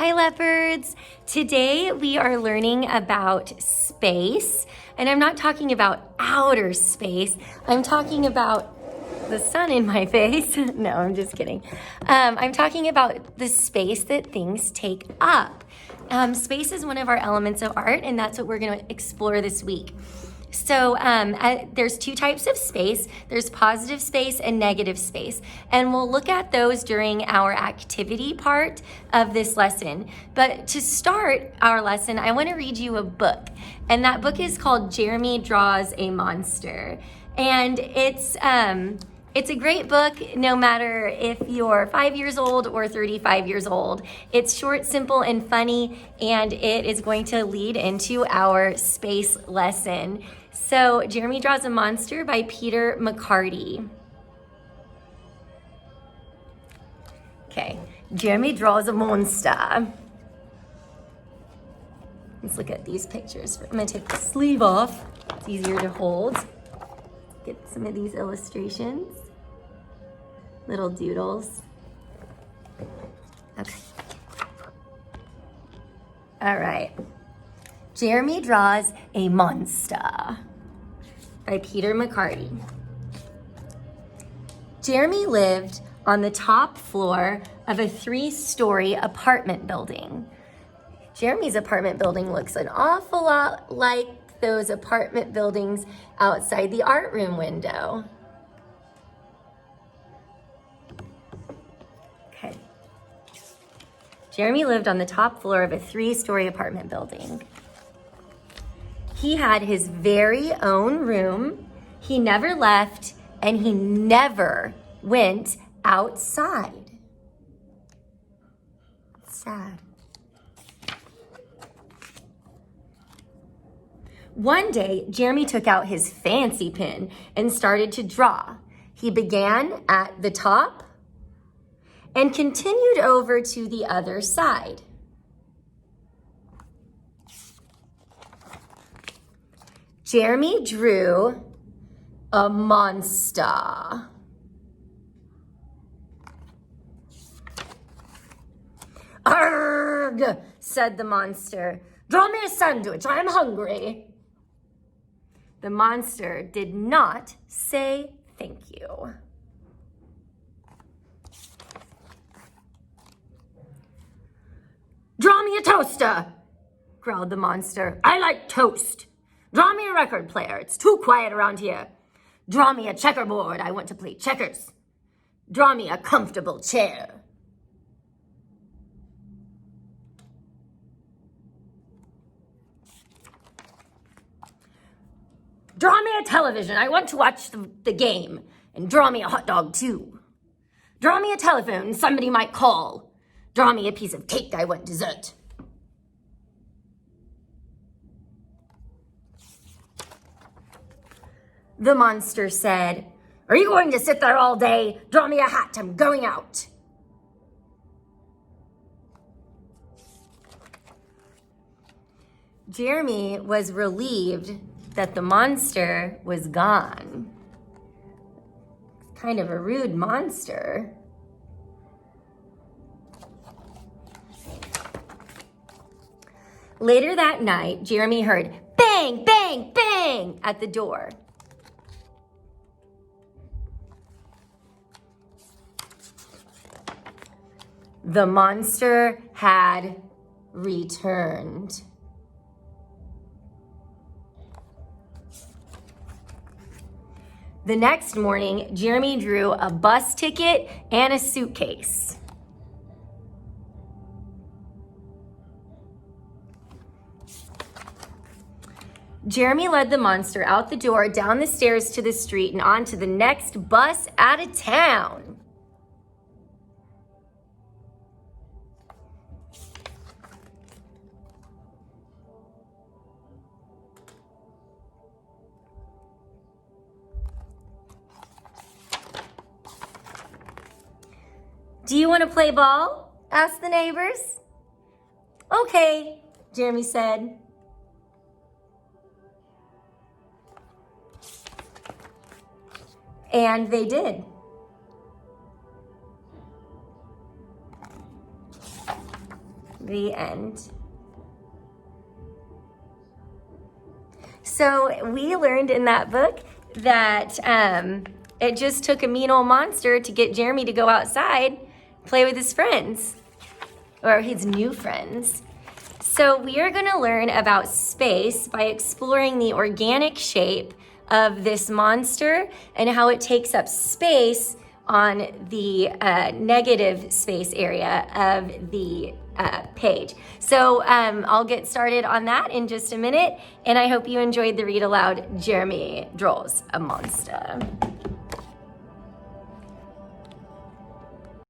Hi leopards! Today we are learning about space, and I'm not talking about outer space. I'm talking about the sun in my face. No, I'm just kidding. I'm talking about the space that things take up. Space is one of our elements of art, and that's what we're going to explore this week. So there's two types of space. There's positive space and negative space. And we'll look at those during our activity part of this lesson. But to start our lesson, I want to read you a book. And that book is called Jeremy Draws a Monster. And it's a great book no matter if you're 5 years old or 35 years old. It's short, simple, and funny, and it is going to lead into our space lesson. So, Jeremy Draws a Monster by Peter McCarty. Okay, Jeremy Draws a Monster. Let's look at these pictures. I'm gonna take the sleeve off. It's easier to hold. Get some of these illustrations. Little doodles. Okay. All right. Jeremy Draws a Monster by Peter McCarty. Jeremy lived on the top floor of a 3-story apartment building. Jeremy's apartment building looks an awful lot like those apartment buildings outside the art room window. Okay. Jeremy lived on the top floor of a 3-story apartment building. He had his very own room. He never left, and he never went outside. Sad. One day, Jeremy took out his fancy pen and started to draw. He began at the top and continued over to the other side. Jeremy drew a monster. "Arrgh," said the monster. "Draw me a sandwich, I am hungry." The monster did not say thank you. "Draw me a toaster," growled the monster. "I like toast. Draw me a record player. It's too quiet around here. Draw me a checkerboard. I want to play checkers. Draw me a comfortable chair." "Draw me a television. I want to watch the game. And draw me a hot dog too. Draw me a telephone. Somebody might call. Draw me a piece of cake. I want dessert." The monster said, "Are you going to sit there all day? Draw me a hat. I'm going out." Jeremy was relieved that the monster was gone. It's kind of a rude monster. Later that night, Jeremy heard bang, bang, bang at the door. The monster had returned. The next morning, Jeremy drew a bus ticket and a suitcase. Jeremy led the monster out the door, down the stairs to the street, and on to the next bus out of town. "Do you want to play ball?" asked the neighbors. "Okay," Jeremy said. And they did. The end. So we learned in that book that it just took a mean old monster to get Jeremy to go outside, play with his friends, or his new friends. So we are going to learn about space by exploring the organic shape of this monster and how it takes up space on the negative space area of the page. So I'll get started on that in just a minute, and I hope you enjoyed the read aloud. Jeremy draws a monster.